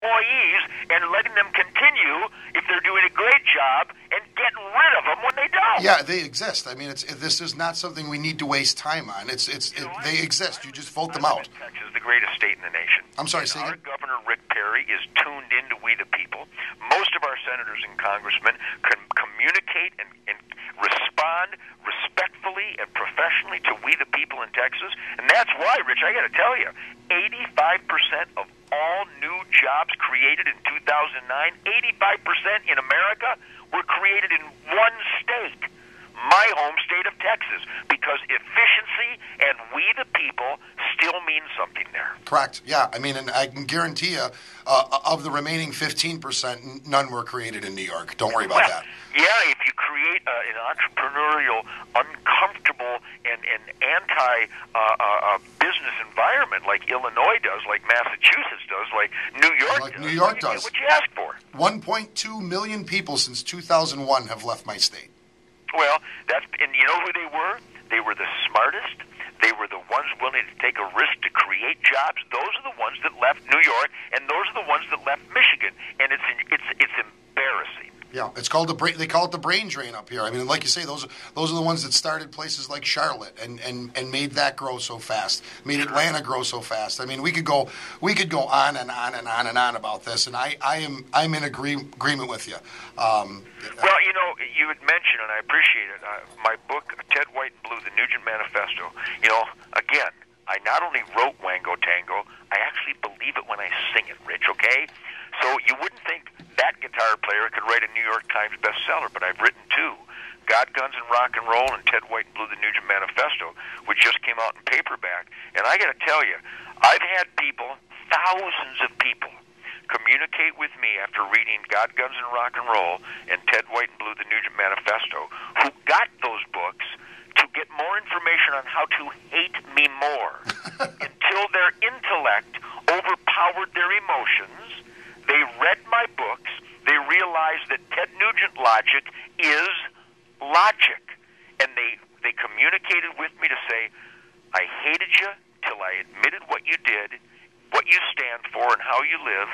employees and letting them continue if they're doing a great job and getting rid of them when they don't. Yeah, they exist. I mean, this is not something we need to waste time on. They exist. You just vote them out. Texas is the greatest state in the nation. I'm sorry, and say our again? Governor Rick Perry is tuned into We the People. Most of our senators and congressmen can communicate and respond respectfully and professionally to We the People in Texas. And that's why, Rich, I got to tell you, 85% of all new jobs created in 2009, 85% in America were created in one state, my home state of Texas, because efficiency and We the People still means something there. Correct. Yeah. I mean, and I can guarantee you, of the remaining 15%, none were created in New York. Don't worry about that. Yeah, if you create an entrepreneurial, uncomfortable, and anti-business environment like Illinois does, like Massachusetts does, like New York does, New York you does. get what you ask for. 1.2 million people since 2001 have left my state. Well, and you know who they were? They were the smartest. They were the ones willing to take a risk to create jobs. Those are the ones that left New York, and those are the ones that left Michigan. And it's embarrassing. Yeah, it's called they call it the brain drain up here. I mean, like you say, those are the ones that started places like Charlotte and made that grow so fast, made Atlanta grow so fast. I mean, we could go on and on and on and on about this, and I'm in agreement with you. Well, you know, you had mentioned, and I appreciate it, my book, Ted White and Blue, The Nugent Manifesto. You know, again, I not only wrote Wango Tango, I actually believe it when I sing it, Rich, okay? So you wouldn't think that guitar player could write a New York Times bestseller, but I've written two, God, Guns, and Rock and Roll and Ted White and Blue, The Nugent Manifesto, which just came out in paperback. And I got to tell you, I've had people, thousands of people, communicate with me after reading God, Guns, and Rock and Roll and Ted White and Blue, The Nugent Manifesto, who got those books to get more information on how to hate me more until their intellect overpowered their emotions. They read my books. They realized that Ted Nugent logic is logic. And they communicated with me to say, I hated you till I admitted what you did, what you stand for, and how you live,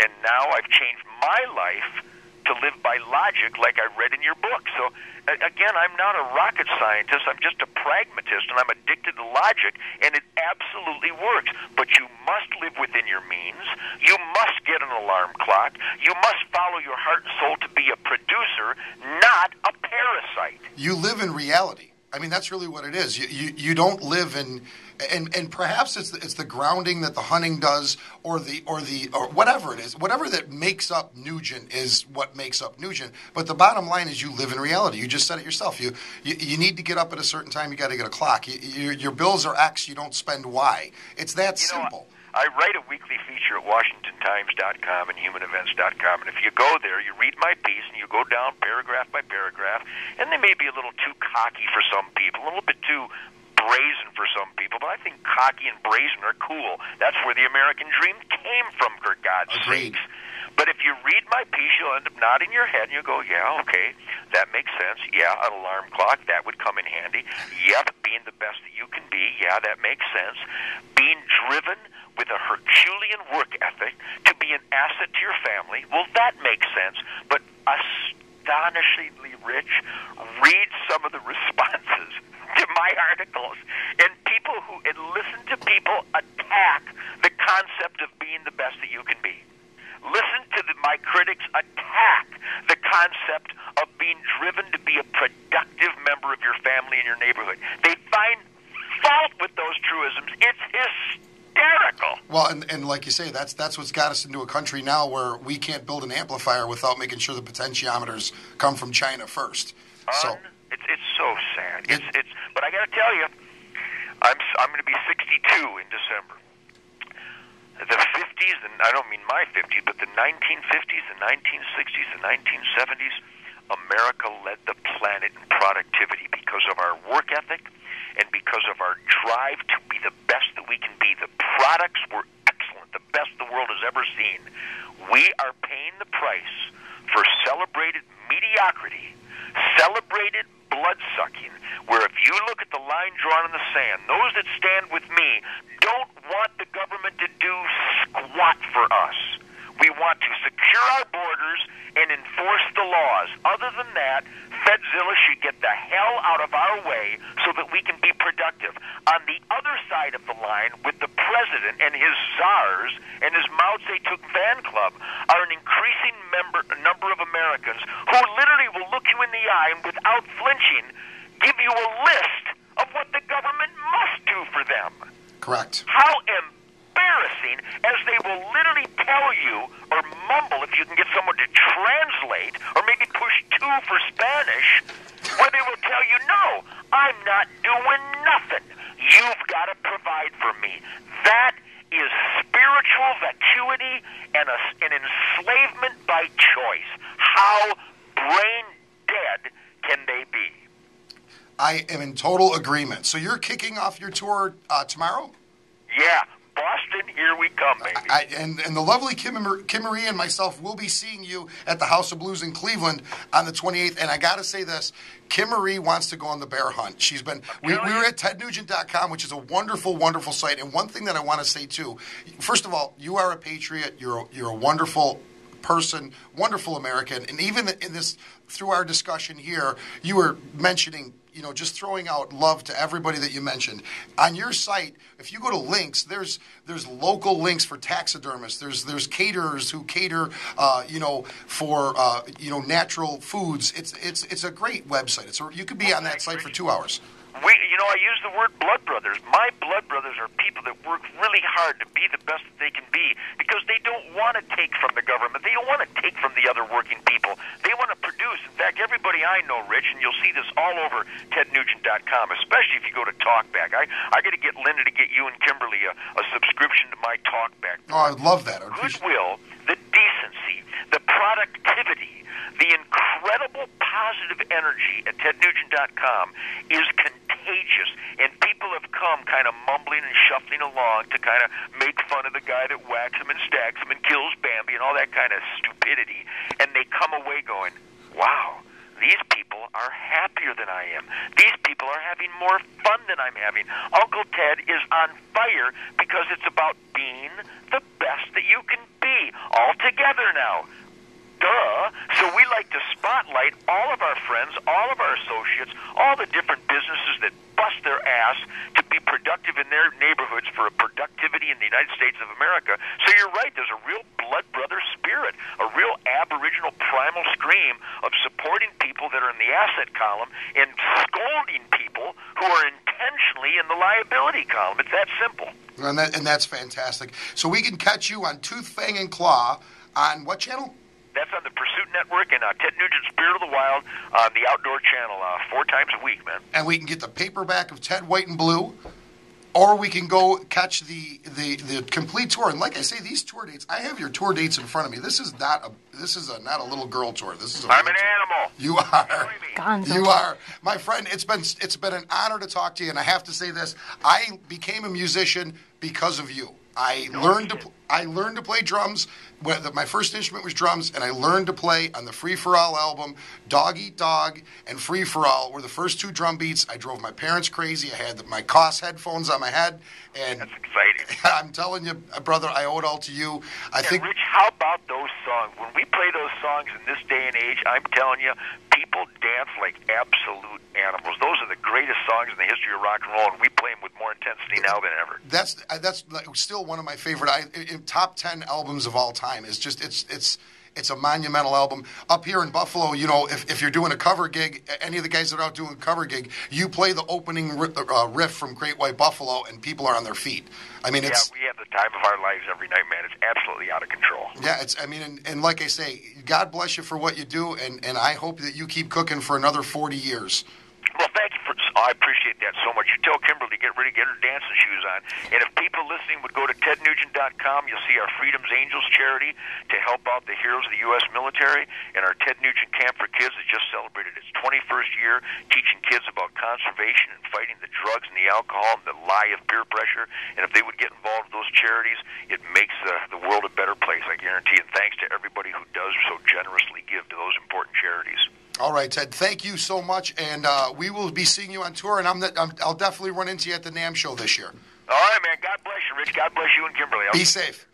and now I've changed my life to live by logic like I read in your book. So, again, I'm not a rocket scientist. I'm just a pragmatist, and I'm addicted to logic, and it absolutely works. But you must live within your means. You must get an alarm clock. You must follow your heart and soul to be a producer, not a parasite. You live in reality. I mean, that's really what it is. You don't live in, and perhaps it's the grounding that the hunting does, or whatever it is, whatever that makes up Nugent is what makes up Nugent. But the bottom line is you live in reality. You just said it yourself. You need to get up at a certain time. You got to get a clock. Your bills are X. You don't spend Y. It's that simple. I write a weekly feature at WashingtonTimes.com and HumanEvents.com, and if you go there, you read my piece, and you go down paragraph by paragraph, and they may be a little too cocky for some people, a little bit too brazen for some people, but I think cocky and brazen are cool. That's where the American dream came from, for God's sakes. But if you read my piece, you'll end up nodding your head, and you'll go, yeah, okay, that makes sense. Yeah, an alarm clock, that would come in handy. Yep, being the best that you can be, yeah, that makes sense. Being driven with a Herculean work ethic to be an asset to your family, well, that makes sense. But astonishingly, Rich, read some of the responses to my articles, and listen to people attack the concept of being the best that you can be. Listen to my critics attack the concept of being driven to be a productive member of your family and your neighborhood. They find fault with those truisms. It's hysterical. Well, and like you say, that's what's got us into a country now where we can't build an amplifier without making sure the potentiometers come from China first. So it's so sad. But I got to tell you, I'm going to be 62 in December. The 50s, and I don't mean my 50s, but the 1950s, the 1960s, the 1970s, America led the planet in productivity because of our work ethic and because of our drive to be the best that we can be. The products were excellent, the best the world has ever seen. We are paying the price for celebrated mediocrity, celebrated blood-sucking, where if you look at the line drawn in the sand, those that stand with me don't want the government to do squat for us. We want to secure our borders and enforce the laws. Other than that, Fedzilla should get the hell out of our way so that we can be productive. On the other side of the line, with the president and his czars and his Mao Zedong fan club, are an increasing number of Americans who literally will look you in the eye and without flinching give you a list of what the government must do for them. Correct. How embarrassing, as they will literally tell you, or mumble if you can get someone to translate, or maybe push 2 for Spanish, where they will tell you, no, I'm not doing nothing. You've got to provide for me. That is spiritual vacuity and an enslavement by choice. How brain dead can they be? I am in total agreement. So you're kicking off your tour tomorrow? Yeah. Boston, here we come, baby. And the lovely Kim Marie and myself will be seeing you at the House of Blues in Cleveland on the 28th. And I got to say this, Kim Marie wants to go on the bear hunt. She's been. We were at tednugent.com, which is a wonderful, wonderful site. And one thing that I want to say too, first of all, you are a patriot. You're a wonderful person, wonderful American. And even in this, through our discussion here, you were mentioning, just throwing out love to everybody that you mentioned. On your site, if you go to links, there's local links for taxidermists. There's caterers who cater, for natural foods. It's a great website. You could be on that site for 2 hours. I use the word blood brothers. My blood brothers are people that work really hard to be the best that they can be because they don't want to take from the government. They don't want to take from the other working people. They want to produce. In fact, everybody I know, Rich, and you'll see this all over tednugent.com, especially if you go to TalkBack. I got to get Linda to get you and Kimberly a subscription to my TalkBack. Oh, I'd love that. Goodwill, the decency, the productivity, the incredible positive energy at tednugent.com is contagious, and people have come kind of mumbling and shuffling along to kind of make fun of the guy that whacks him and stacks him and kills Bambi and all that kind of stupidity, and they come away going, wow, these people are happier than I am. These people are having more fun than I'm having. Uncle Ted is on fire because it's about being the best that you can be, all together now. Duh. So we like to spotlight all of our friends, all of our associates, all the different businesses that bust their ass to be productive in their neighborhoods for a productivity in the United States of America. So you're right, there's a real blood brother spirit, a real aboriginal primal scream of supporting people that are in the asset column and scolding people who are intentionally in the liability column. It's that simple. And that's fantastic. So we can catch you on Tooth, Fang, and Claw on what channel? That's on the Pursuit Network and Ted Nugent Spirit of the Wild on the Outdoor Channel 4 times a week, man. And we can get the paperback of Ted White and Blue, or we can go catch the complete tour. And like I say, these tour dates, I have your tour dates in front of me. This is not a little girl tour. I'm an animal. You are. Gonzo. You are. My friend, it's been an honor to talk to you, and I have to say this. I became a musician because of you. I learned to play drums. My first instrument was drums, and I learned to play on the Free For All album. Dog Eat Dog and Free For All were the first 2 drum beats. I drove my parents crazy. I had my Koss headphones on my head, and that's exciting. I'm telling you, brother, I owe it all to you. I think, Rich, how about those songs? When we play those songs in this day and age, I'm telling you, people dance like absolute animals. Those are the greatest songs in the history of rock and roll, and we play them with more intensity now than ever. That's still one of my favorite top 10 albums of all time. It's just it's a monumental album. Up here in Buffalo, if you're doing a cover gig, any of the guys that are out doing a cover gig, you play the opening riff from Great White Buffalo, and people are on their feet. I mean, we have the time of our lives every night, man. It's absolutely out of control. Yeah, and like I say, God bless you for what you do, and I hope that you keep cooking for another 40 years. Well, thank you I appreciate that so much. You tell Kimberly to get ready, get her dancing shoes on. And if people listening would go to tednugent.com, you'll see our Freedom's Angels charity to help out the heroes of the U.S. military. And our Ted Nugent Camp for Kids has just celebrated its 21st year, teaching kids about conservation and fighting the drugs and the alcohol and the lie of peer pressure. And if they would get involved with those charities, it makes the world a better place, I guarantee. And thanks to everybody who does so generously give to those important charities. All right, Ted, thank you so much, and we will be seeing you on tour, and I'll definitely run into you at the NAMM show this year. All right, man. God bless you, Rich. God bless you and Kimberly. Be safe.